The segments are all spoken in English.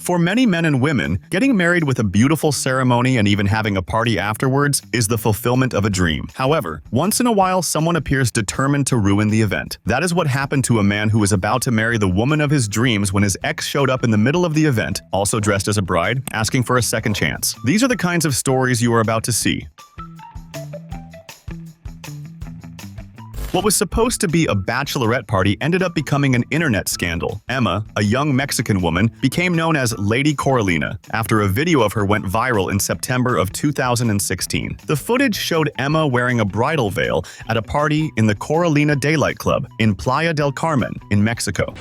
For many men and women, getting married with a beautiful ceremony and even having a party afterwards is the fulfillment of a dream. However, once in a while someone appears determined to ruin the event. That is what happened to a man who was about to marry the woman of his dreams when his ex showed up in the middle of the event, also dressed as a bride, asking for a second chance. These are the kinds of stories you are about to see. What was supposed to be a bachelorette party ended up becoming an internet scandal. Emma, a young Mexican woman, became known as Lady Coralina after a video of her went viral in September of 2016. The footage showed Emma wearing a bridal veil at a party in the Coralina Daylight Club in Playa del Carmen in Mexico.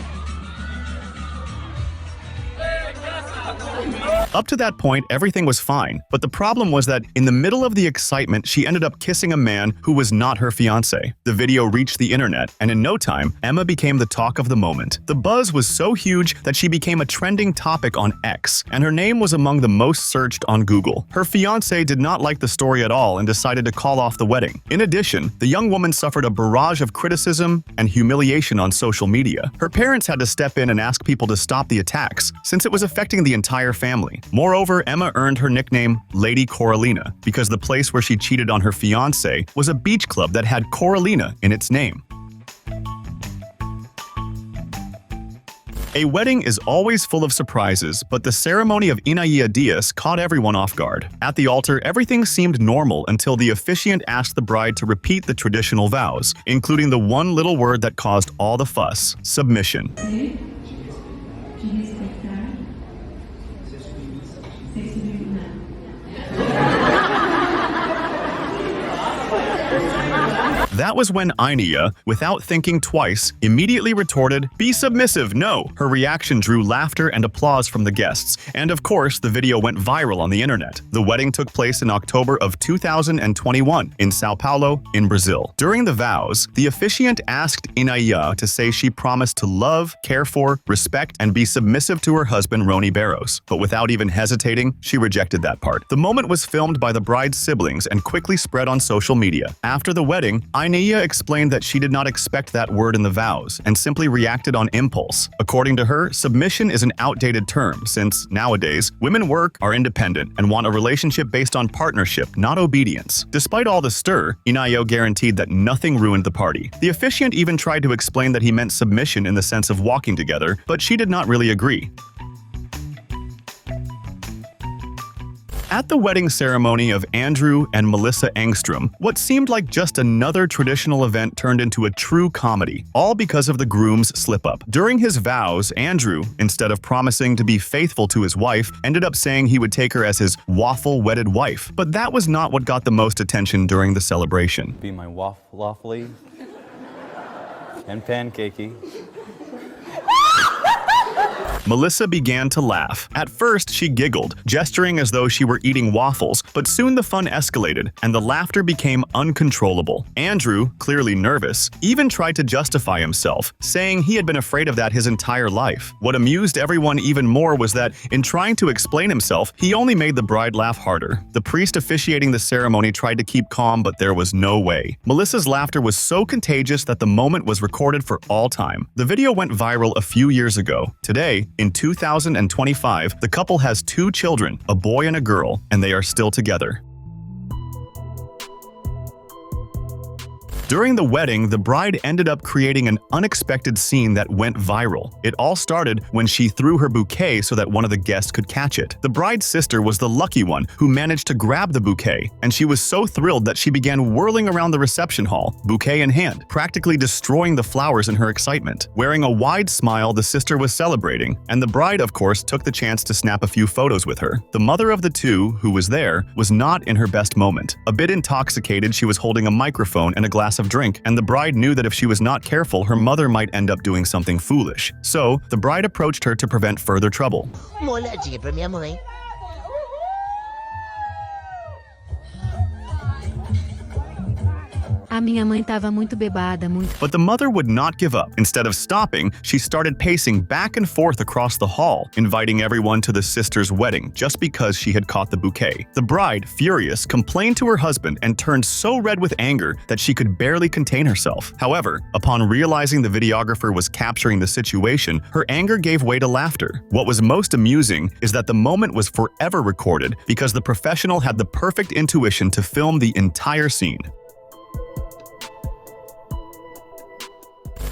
Up to that point, everything was fine, but the problem was that in the middle of the excitement, she ended up kissing a man who was not her fiancé. The video reached the internet, and in no time, Emma became the talk of the moment. The buzz was so huge that she became a trending topic on X, and her name was among the most searched on Google. Her fiancé did not like the story at all and decided to call off the wedding. In addition, the young woman suffered a barrage of criticism and humiliation on social media. Her parents had to step in and ask people to stop the attacks, since it was affecting the entire family. Moreover, Emma earned her nickname Lady Coralina because the place where she cheated on her fiancé was a beach club that had Coralina in its name. A wedding is always full of surprises, but the ceremony of Inaya Diaz caught everyone off guard. At the altar, everything seemed normal until the officiant asked the bride to repeat the traditional vows, including the one little word that caused all the fuss: submission. That was when Inaya, without thinking twice, immediately retorted, "Be submissive, no!" Her reaction drew laughter and applause from the guests, and of course, the video went viral on the internet. The wedding took place in October of 2021 in Sao Paulo, in Brazil. During the vows, the officiant asked Inaya to say she promised to love, care for, respect, and be submissive to her husband Rony Barros, but without even hesitating, she rejected that part. The moment was filmed by the bride's siblings and quickly spread on social media. After the wedding, Inaya explained that she did not expect that word in the vows and simply reacted on impulse. According to her, submission is an outdated term since, nowadays, women work, are independent, and want a relationship based on partnership, not obedience. Despite all the stir, Inaya guaranteed that nothing ruined the party. The officiant even tried to explain that he meant submission in the sense of walking together, but she did not really agree. At the wedding ceremony of Andrew and Melissa Engstrom, what seemed like just another traditional event turned into a true comedy, all because of the groom's slip-up. During his vows, Andrew, instead of promising to be faithful to his wife, ended up saying he would take her as his waffle-wedded wife. But that was not what got the most attention during the celebration. Be my waffly and pancakey. Melissa began to laugh. At first, she giggled, gesturing as though she were eating waffles, but soon the fun escalated, and the laughter became uncontrollable. Andrew, clearly nervous, even tried to justify himself, saying he had been afraid of that his entire life. What amused everyone even more was that, in trying to explain himself, he only made the bride laugh harder. The priest officiating the ceremony tried to keep calm, but there was no way. Melissa's laughter was so contagious that the moment was recorded for all time. The video went viral a few years ago. Today, in 2025, the couple has 2 children, a boy and a girl, and they are still together. During the wedding, the bride ended up creating an unexpected scene that went viral. It all started when she threw her bouquet so that one of the guests could catch it. The bride's sister was the lucky one who managed to grab the bouquet, and she was so thrilled that she began whirling around the reception hall, bouquet in hand, practically destroying the flowers in her excitement. Wearing a wide smile, the sister was celebrating, and the bride, of course, took the chance to snap a few photos with her. The mother of the two, who was there, was not in her best moment. A bit intoxicated, she was holding a microphone and a glass of drink, and the bride knew that if she was not careful, her mother might end up doing something foolish. So, the bride approached her to prevent further trouble. A minha mãe estava muito bebada, muito. But the mother would not give up. Instead of stopping, she started pacing back and forth across the hall, inviting everyone to the sister's wedding just because she had caught the bouquet. The bride, furious, complained to her husband and turned so red with anger that she could barely contain herself. However, upon realizing the videographer was capturing the situation, her anger gave way to laughter. What was most amusing is that the moment was forever recorded because the professional had the perfect intuition to film the entire scene.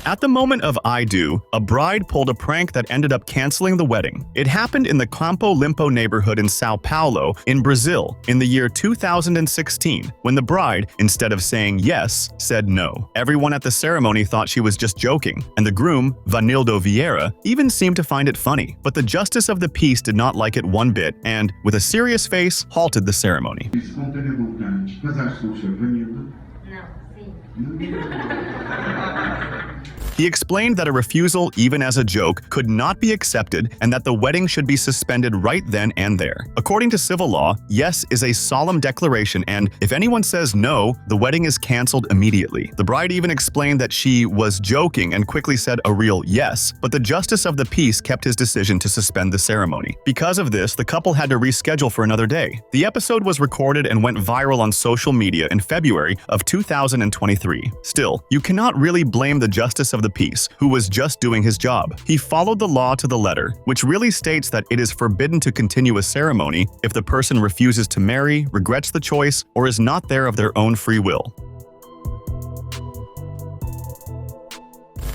At the moment of I do, a bride pulled a prank that ended up canceling the wedding. It happened in the Campo Limpo neighborhood in Sao Paulo, in Brazil, in the year 2016, when the bride, instead of saying yes, said no. Everyone at the ceremony thought she was just joking, and the groom, Vanildo Vieira, even seemed to find it funny. But the justice of the peace did not like it one bit, and, with a serious face, halted the ceremony. He explained that a refusal, even as a joke, could not be accepted and that the wedding should be suspended right then and there. According to civil law, yes is a solemn declaration, and if anyone says no, the wedding is cancelled immediately. The bride even explained that she was joking and quickly said a real yes, but the justice of the peace kept his decision to suspend the ceremony. Because of this, the couple had to reschedule for another day. The episode was recorded and went viral on social media in February of 2023. Still, you cannot really blame the justice of the peace, who was just doing his job. He followed the law to the letter, which really states that it is forbidden to continue a ceremony if the person refuses to marry, regrets the choice, or is not there of their own free will.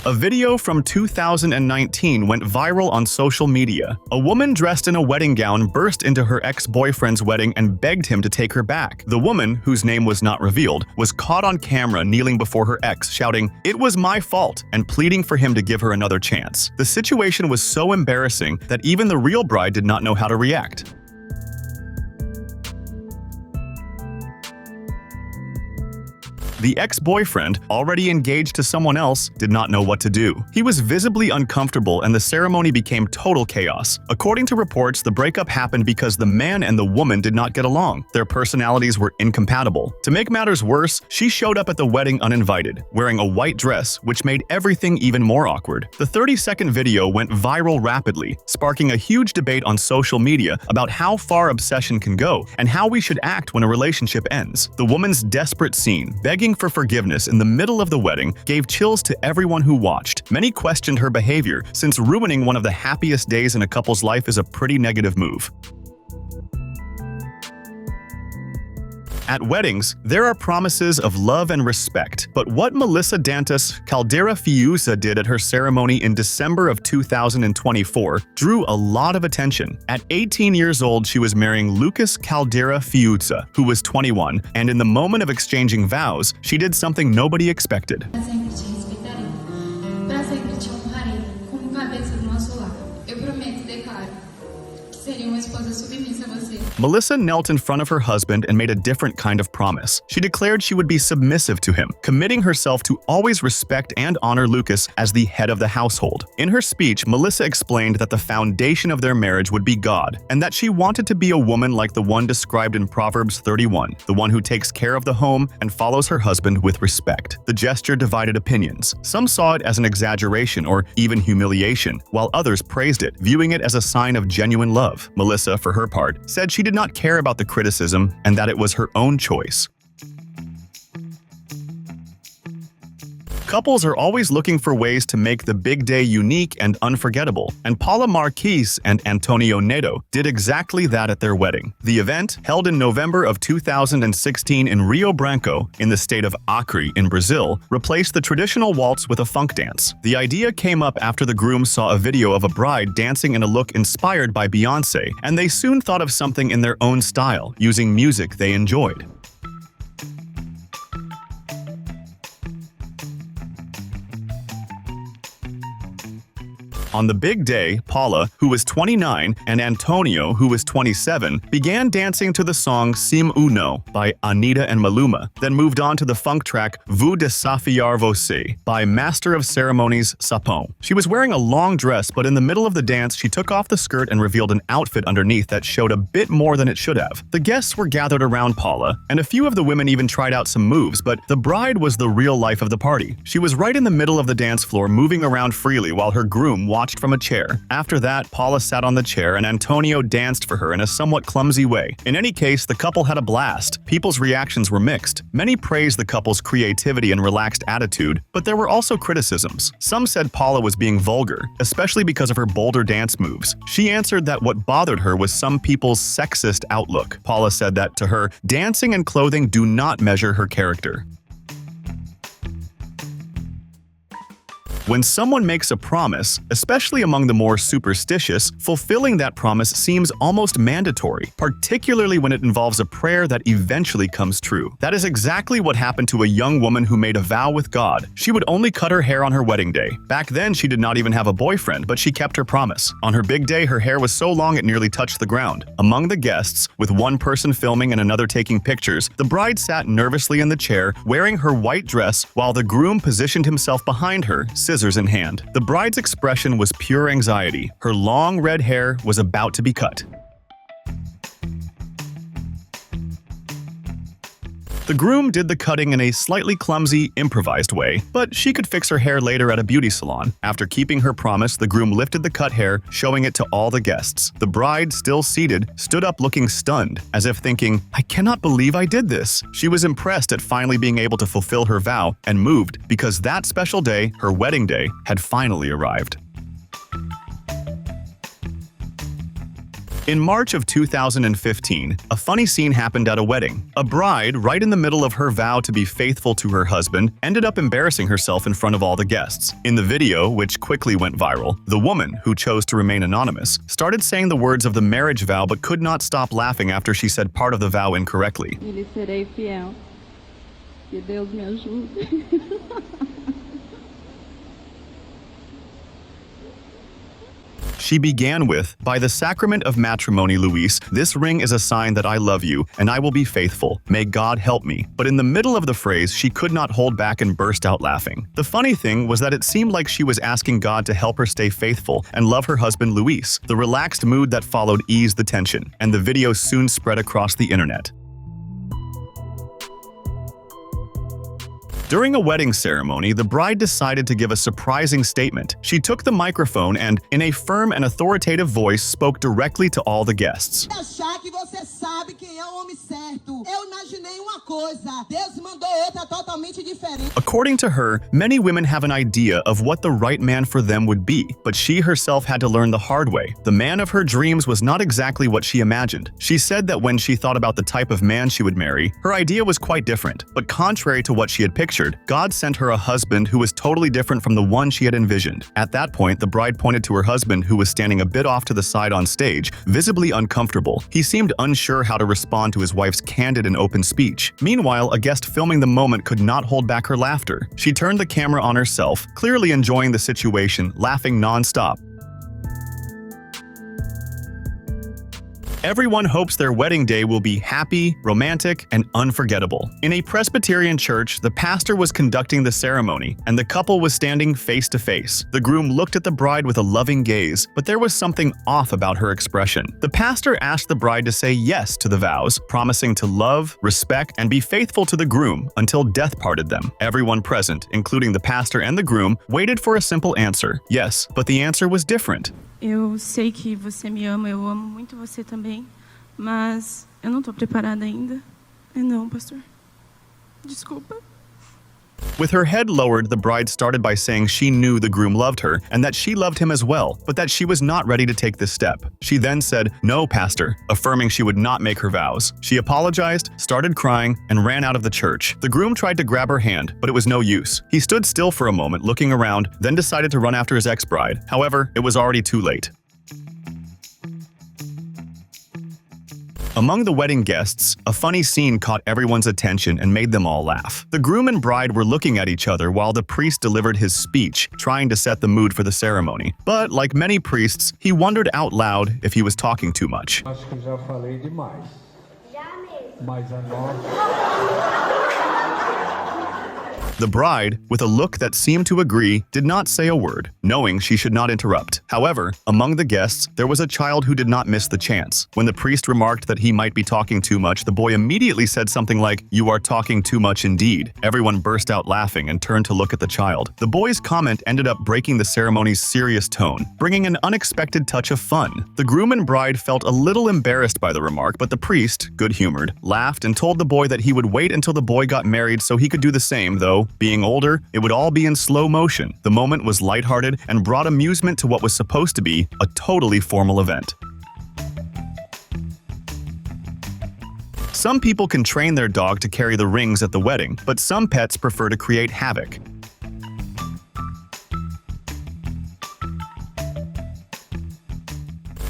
A video from 2019 went viral on social media. A woman dressed in a wedding gown burst into her ex-boyfriend's wedding and begged him to take her back. The woman, whose name was not revealed, was caught on camera kneeling before her ex, shouting, "It was my fault," and pleading for him to give her another chance. The situation was so embarrassing that even the real bride did not know how to react. The ex-boyfriend, already engaged to someone else, did not know what to do. He was visibly uncomfortable and the ceremony became total chaos. According to reports, the breakup happened because the man and the woman did not get along. Their personalities were incompatible. To make matters worse, she showed up at the wedding uninvited, wearing a white dress, which made everything even more awkward. The 30-second video went viral rapidly, sparking a huge debate on social media about how far obsession can go and how we should act when a relationship ends. The woman's desperate scene, begging for forgiveness in the middle of the wedding, gave chills to everyone who watched. Many questioned her behavior, since ruining one of the happiest days in a couple's life is a pretty negative move. At weddings, there are promises of love and respect, but what Melissa Dantas Caldeira Fiuza did at her ceremony in December of 2024 drew a lot of attention. At 18 years old, she was marrying Lucas Caldeira Fiuza, who was 21, and in the moment of exchanging vows, she did something nobody expected. Pra sempre te respeitarei, pra sempre te honrarei, como cabeça do nosso lar. Eu prometo e declaro que serei uma esposa submissa a você. Melissa knelt in front of her husband and made a different kind of promise. She declared she would be submissive to him, committing herself to always respect and honor Lucas as the head of the household. In her speech, Melissa explained that the foundation of their marriage would be God, and that she wanted to be a woman like the one described in Proverbs 31, the one who takes care of the home and follows her husband with respect. The gesture divided opinions. Some saw it as an exaggeration or even humiliation, while others praised it, viewing it as a sign of genuine love. Melissa, for her part, said she did not care about the criticism and that it was her own choice. Couples are always looking for ways to make the big day unique and unforgettable, and Paula Marquise and Antonio Neto did exactly that at their wedding. The event, held in November of 2016 in Rio Branco, in the state of Acre in Brazil, replaced the traditional waltz with a funk dance. The idea came up after the groom saw a video of a bride dancing in a look inspired by Beyoncé, and they soon thought of something in their own style, using music they enjoyed. On the big day, Paula, who was 29, and Antonio, who was 27, began dancing to the song Sim Uno by Anita and Maluma, then moved on to the funk track Vous desafiar você by Master of Ceremonies Sapon. She was wearing a long dress, but in the middle of the dance, she took off the skirt and revealed an outfit underneath that showed a bit more than it should have. The guests were gathered around Paula, and a few of the women even tried out some moves, but the bride was the real life of the party. She was right in the middle of the dance floor, moving around freely while her groom watched from a chair. After that, Paula sat on the chair and Antonio danced for her in a somewhat clumsy way. In any case, the couple had a blast. People's reactions were mixed. Many praised the couple's creativity and relaxed attitude, but there were also criticisms. Some said Paula was being vulgar, especially because of her bolder dance moves. She answered that what bothered her was some people's sexist outlook. Paula said that, to her, dancing and clothing do not measure her character. When someone makes a promise, especially among the more superstitious, fulfilling that promise seems almost mandatory, particularly when it involves a prayer that eventually comes true. That is exactly what happened to a young woman who made a vow with God. She would only cut her hair on her wedding day. Back then, she did not even have a boyfriend, but she kept her promise. On her big day, her hair was so long it nearly touched the ground. Among the guests, with one person filming and another taking pictures, the bride sat nervously in the chair, wearing her white dress, while the groom positioned himself behind her, scissors in hand. The bride's expression was pure anxiety. Her long red hair was about to be cut. The groom did the cutting in a slightly clumsy, improvised way, but she could fix her hair later at a beauty salon. After keeping her promise, the groom lifted the cut hair, showing it to all the guests. The bride, still seated, stood up looking stunned, as if thinking, "I cannot believe I did this." She was impressed at finally being able to fulfill her vow and moved because that special day, her wedding day, had finally arrived. In March of 2015, a funny scene happened at a wedding. A bride, right in the middle of her vow to be faithful to her husband, ended up embarrassing herself in front of all the guests. In the video, which quickly went viral, the woman, who chose to remain anonymous, started saying the words of the marriage vow but could not stop laughing after she said part of the vow incorrectly. E lhe serei fiel. Que Deus me ajude. She began with, "By the sacrament of matrimony, Luis, this ring is a sign that I love you, and I will be faithful. May God help me." But in the middle of the phrase, she could not hold back and burst out laughing. The funny thing was that it seemed like she was asking God to help her stay faithful and love her husband, Luis. The relaxed mood that followed eased the tension, and the video soon spread across the internet. During a wedding ceremony, the bride decided to give a surprising statement. She took the microphone and, in a firm and authoritative voice, spoke directly to all the guests. Achar que você sabe quem é o homem certo. Eu imaginei uma coisa. Deus mandou outra totalmente diferente. According to her, many women have an idea of what the right man for them would be, but she herself had to learn the hard way. The man of her dreams was not exactly what she imagined. She said that when she thought about the type of man she would marry, her idea was quite different. But contrary to what she had pictured, God sent her a husband who was totally different from the one she had envisioned. At that point, the bride pointed to her husband, who was standing a bit off to the side on stage, visibly uncomfortable. He seemed unsure how to respond to his wife's candid and open speech. Meanwhile, a guest filming the moment could not hold back her laughter. She turned the camera on herself, clearly enjoying the situation, laughing non-stop. Everyone hopes their wedding day will be happy, romantic, and unforgettable. In a Presbyterian church, the pastor was conducting the ceremony, and the couple was standing face to face. The groom looked at the bride with a loving gaze, but there was something off about her expression. The pastor asked the bride to say yes to the vows, promising to love, respect, and be faithful to the groom until death parted them. Everyone present, including the pastor and the groom, waited for a simple answer. Yes, but the answer was different. Eu sei que você me ama, eu amo muito você também, mas eu não estou preparada ainda. Não, pastor. Desculpa. With her head lowered, the bride started by saying she knew the groom loved her and that she loved him as well, but that she was not ready to take this step. She then said, "No, pastor," affirming she would not make her vows. She apologized, started crying, and ran out of the church. The groom tried to grab her hand, but it was no use. He stood still for a moment, looking around, then decided to run after his ex-bride. However, it was already too late. Among the wedding guests, a funny scene caught everyone's attention and made them all laugh. The groom and bride were looking at each other while the priest delivered his speech, trying to set the mood for the ceremony. But like many priests, he wondered out loud if he was talking too much. Acho que já falei demais. Mas a nós... The bride, with a look that seemed to agree, did not say a word, knowing she should not interrupt. However, among the guests, there was a child who did not miss the chance. When the priest remarked that he might be talking too much, the boy immediately said something like, "You are talking too much indeed." Everyone burst out laughing and turned to look at the child. The boy's comment ended up breaking the ceremony's serious tone, bringing an unexpected touch of fun. The groom and bride felt a little embarrassed by the remark, but the priest, good-humored, laughed and told the boy that he would wait until the boy got married so he could do the same, though, being older, it would all be in slow motion. The moment was lighthearted and brought amusement to what was supposed to be a totally formal event. Some people can train their dog to carry the rings at the wedding, but some pets prefer to create havoc.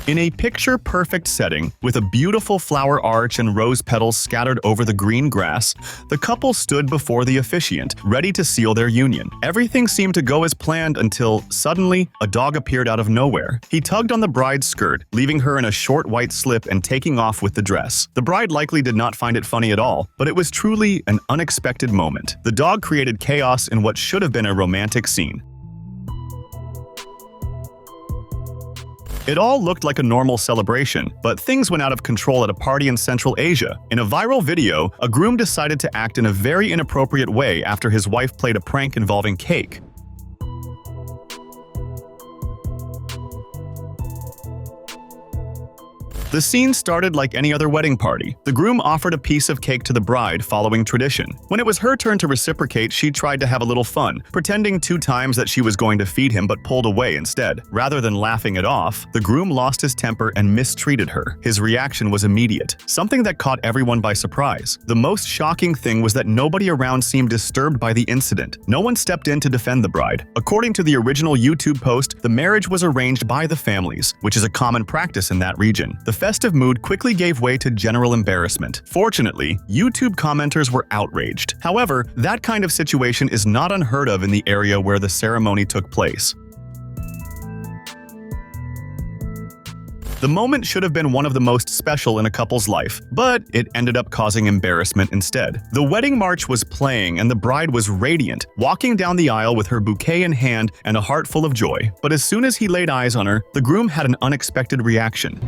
In a picture-perfect setting, with a beautiful flower arch and rose petals scattered over the green grass, the couple stood before the officiant, ready to seal their union. Everything seemed to go as planned until, suddenly, a dog appeared out of nowhere. He tugged on the bride's skirt, leaving her in a short white slip and taking off with the dress. The bride likely did not find it funny at all, but it was truly an unexpected moment. The dog created chaos in what should have been a romantic scene. It all looked like a normal celebration, but things went out of control at a party in Central Asia. In a viral video, a groom decided to act in a very inappropriate way after his wife played a prank involving cake. The scene started like any other wedding party. The groom offered a piece of cake to the bride, following tradition. When it was her turn to reciprocate, she tried to have a little fun, pretending 2 times that she was going to feed him but pulled away instead. Rather than laughing it off, the groom lost his temper and mistreated her. His reaction was immediate, something that caught everyone by surprise. The most shocking thing was that nobody around seemed disturbed by the incident. No one stepped in to defend the bride. According to the original YouTube post, the marriage was arranged by the families, which is a common practice in that region. The festive mood quickly gave way to general embarrassment. Fortunately, YouTube commenters were outraged. However, that kind of situation is not unheard of in the area where the ceremony took place. The moment should have been one of the most special in a couple's life, but it ended up causing embarrassment instead. The wedding march was playing and the bride was radiant, walking down the aisle with her bouquet in hand and a heart full of joy. But as soon as he laid eyes on her, the groom had an unexpected reaction.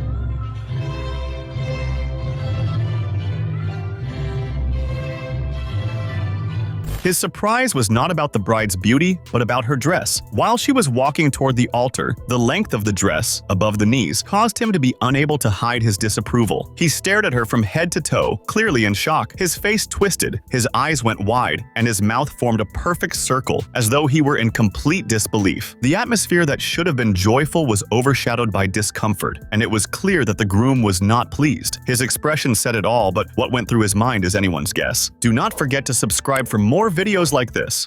His surprise was not about the bride's beauty, but about her dress. While she was walking toward the altar, the length of the dress, above the knees, caused him to be unable to hide his disapproval. He stared at her from head to toe, clearly in shock. His face twisted, his eyes went wide, and his mouth formed a perfect circle, as though he were in complete disbelief. The atmosphere that should have been joyful was overshadowed by discomfort, and it was clear that the groom was not pleased. His expression said it all, but what went through his mind is anyone's guess. Do not forget to subscribe for more videos like this.